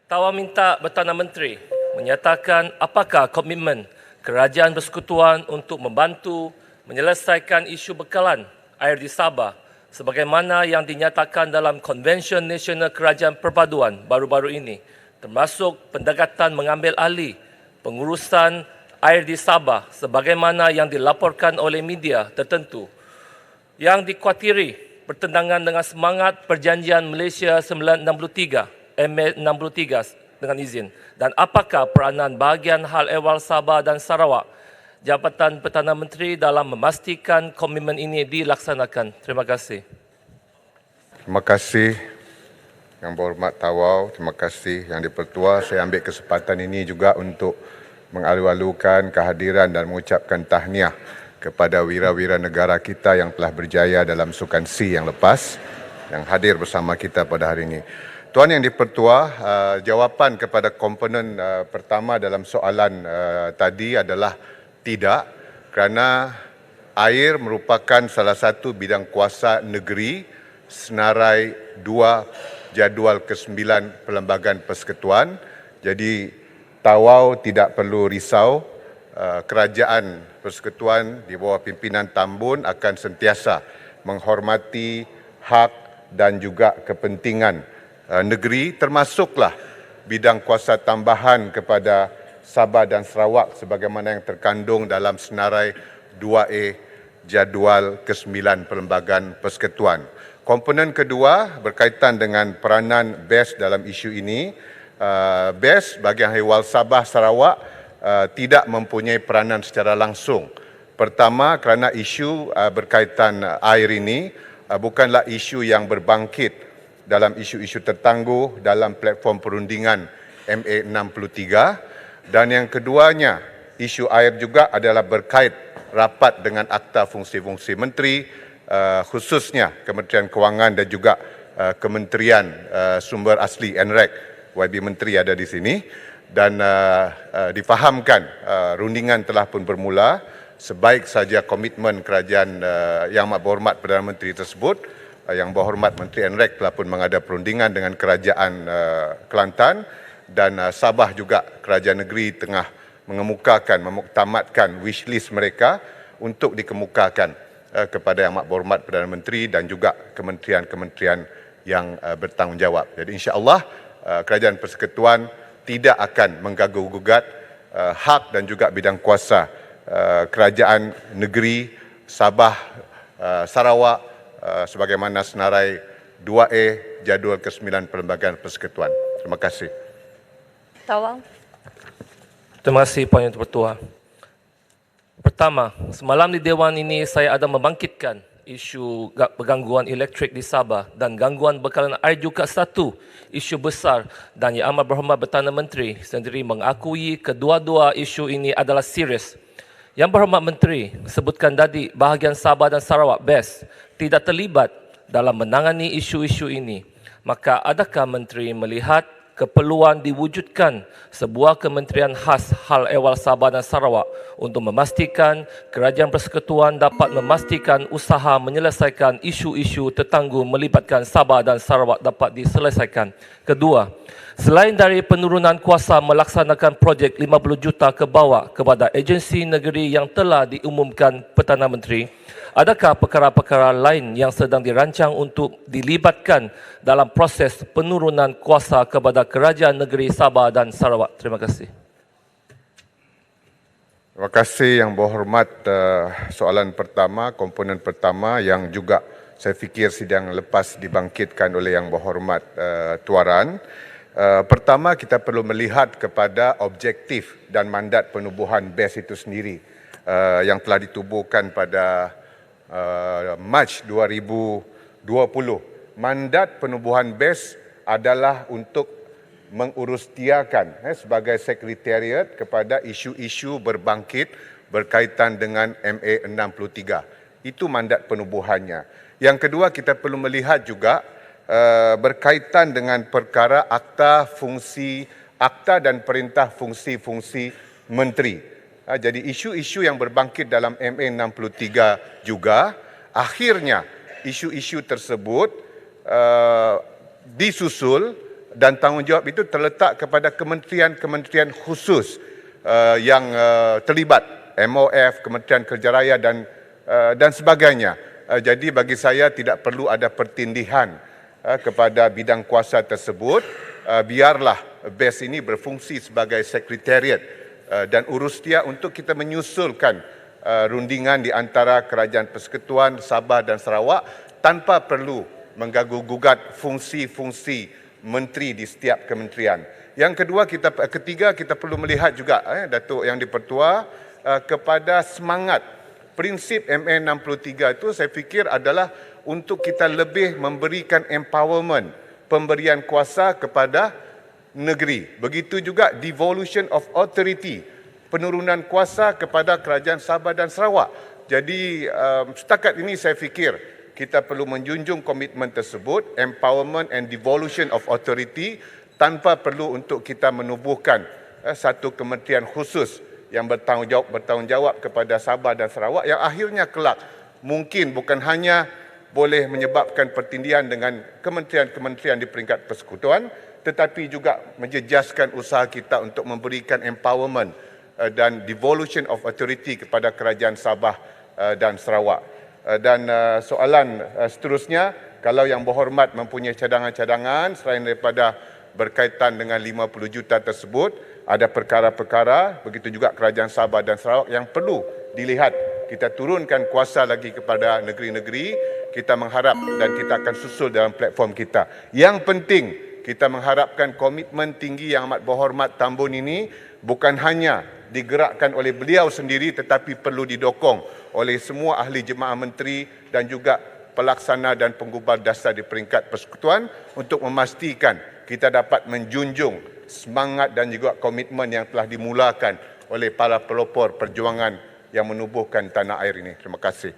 Tawa minta Perdana Menteri menyatakan apakah komitmen Kerajaan Persekutuan untuk membantu menyelesaikan isu bekalan air di Sabah sebagaimana yang dinyatakan dalam Konvensyen Nasional Kerajaan Perpaduan baru-baru ini, termasuk pendekatan mengambil alih pengurusan air di Sabah sebagaimana yang dilaporkan oleh media tertentu yang dikhawatiri bertentangan dengan semangat Perjanjian Malaysia 1963 MA63 dengan izin, dan apakah peranan bahagian hal ehwal Sabah dan Sarawak Jabatan Perdana Menteri dalam memastikan komitmen ini dilaksanakan? Terima kasih. Terima kasih Yang Berhormat Tawau, terima kasih Yang di-Pertua. Saya ambil kesempatan ini juga untuk mengalu-alukan kehadiran dan mengucapkan tahniah kepada wira-wira negara kita yang telah berjaya dalam Sukan C yang lepas, yang hadir bersama kita pada hari ini. Tuan Yang di-Pertua, jawapan kepada komponen pertama dalam soalan tadi adalah tidak, kerana air merupakan salah satu bidang kuasa negeri senarai 2 jadual ke-9 Perlembagaan Persekutuan. Jadi Tawau tidak perlu risau, Kerajaan Persekutuan di bawah pimpinan Tan Bun akan sentiasa menghormati hak dan juga kepentingan negeri, termasuklah bidang kuasa tambahan kepada Sabah dan Sarawak sebagaimana yang terkandung dalam senarai 2A Jadual ke-9 Perlembagaan Persekutuan. Komponen kedua berkaitan dengan peranan BES dalam isu ini. BES bahagian ehwal Sabah Sarawak tidak mempunyai peranan secara langsung. Pertama, kerana isu berkaitan air ini bukanlah isu yang berbangkit dalam isu-isu tertangguh dalam platform perundingan MA63, dan yang keduanya, isu air juga adalah berkait rapat dengan Akta Fungsi-Fungsi Menteri, khususnya Kementerian Kewangan dan juga Kementerian Sumber Asli NREG. YB Menteri ada di sini, dan difahamkan rundingan telah pun bermula. Sebaik saja komitmen kerajaan Yang Berhormat Perdana Menteri tersebut, Yang Berhormat Menteri NREG telah pun mengada perundingan dengan Kerajaan Kelantan, dan Sabah juga kerajaan negeri tengah mengemukakan, memuktamadkan wishlist mereka untuk dikemukakan kepada Yang Berhormat Perdana Menteri dan juga kementerian-kementerian yang bertanggungjawab. Jadi insya-Allah Kerajaan Persekutuan tidak akan menggaguh-gugat hak dan juga bidang kuasa kerajaan negeri Sabah, Sarawak sebagaimana senarai 2A Jadual ke-9 Perlembagaan Persekutuan. Terima kasih. Tawau. Terima kasih Puan Yang Terpertua. Pertama, semalam di Dewan ini saya ada membangkitkan isu gangguan elektrik di Sabah, dan gangguan bekalan air juga satu isu besar, dan Yang Amat Berhormat Perdana Menteri sendiri mengakui kedua-dua isu ini adalah serius. Yang Berhormat Menteri sebutkan tadi bahagian Sabah dan Sarawak BES tidak terlibat dalam menangani isu-isu ini. Maka adakah Menteri melihat keperluan diwujudkan sebuah kementerian khas hal ehwal Sabah dan Sarawak untuk memastikan Kerajaan Persekutuan dapat memastikan usaha menyelesaikan isu-isu tertangguh melibatkan Sabah dan Sarawak dapat diselesaikan? Kedua, selain dari penurunan kuasa melaksanakan projek 50 juta ke bawah kepada agensi negeri yang telah diumumkan Perdana Menteri, adakah perkara-perkara lain yang sedang dirancang untuk dilibatkan dalam proses penurunan kuasa kepada Kerajaan Negeri Sabah dan Sarawak? Terima kasih. Terima kasih Yang Berhormat. Soalan pertama, komponen pertama yang juga saya fikir sidang lepas dibangkitkan oleh Yang Berhormat Tuaran. Pertama, kita perlu melihat kepada objektif dan mandat penubuhan BES itu sendiri yang telah ditubuhkan pada Mac 2020. Mandat penubuhan BES adalah untuk mengurustiakan sebagai sekretariat kepada isu-isu berbangkit berkaitan dengan MA63. Itu mandat penubuhannya. Yang kedua, kita perlu melihat juga berkaitan dengan perkara akta dan perintah fungsi-fungsi menteri. Jadi isu-isu yang berbangkit dalam MA63 juga, akhirnya isu-isu tersebut disusul dan tanggungjawab itu terletak kepada kementerian-kementerian khusus yang terlibat, MOF, Kementerian Kerja Raya dan sebagainya. Jadi bagi saya tidak perlu ada pertindihan kepada bidang kuasa tersebut. Biarlah BES ini berfungsi sebagai sekretariat dan urus dia untuk kita menyusulkan rundingan di antara Kerajaan Persekutuan Sabah dan Sarawak tanpa perlu mengganggu-gugat fungsi-fungsi menteri di setiap kementerian. Yang ketiga kita perlu melihat juga Datuk Yang di-Pertua kepada semangat prinsip MA 63 itu saya fikir adalah untuk kita lebih memberikan empowerment, pemberian kuasa kepada negeri. Begitu juga devolution of authority, penurunan kuasa kepada Kerajaan Sabah dan Sarawak. Jadi setakat ini saya fikir kita perlu menjunjung komitmen tersebut, empowerment and devolution of authority, tanpa perlu untuk kita menubuhkan satu kementerian khusus yang bertanggungjawab kepada Sabah dan Sarawak yang akhirnya kelak mungkin bukan hanya boleh menyebabkan pertindihan dengan kementerian-kementerian di peringkat persekutuan, tetapi juga menjejaskan usaha kita untuk memberikan empowerment dan devolution of authority kepada Kerajaan Sabah dan Sarawak. Dan soalan seterusnya, kalau Yang Berhormat mempunyai cadangan-cadangan selain daripada berkaitan dengan 50 juta tersebut, ada perkara-perkara, begitu juga Kerajaan Sabah dan Sarawak yang perlu dilihat. Kita turunkan kuasa lagi kepada negeri-negeri, kita mengharap dan kita akan susul dalam platform kita. Yang penting, kita mengharapkan komitmen tinggi Yang Amat Berhormat Tambun ini bukan hanya digerakkan oleh beliau sendiri tetapi perlu didokong oleh semua ahli jemaah menteri dan juga pelaksana dan penggubal dasar di peringkat persekutuan untuk memastikan kita dapat menjunjung semangat dan juga komitmen yang telah dimulakan oleh para pelopor perjuangan yang menubuhkan tanah air ini. Terima kasih.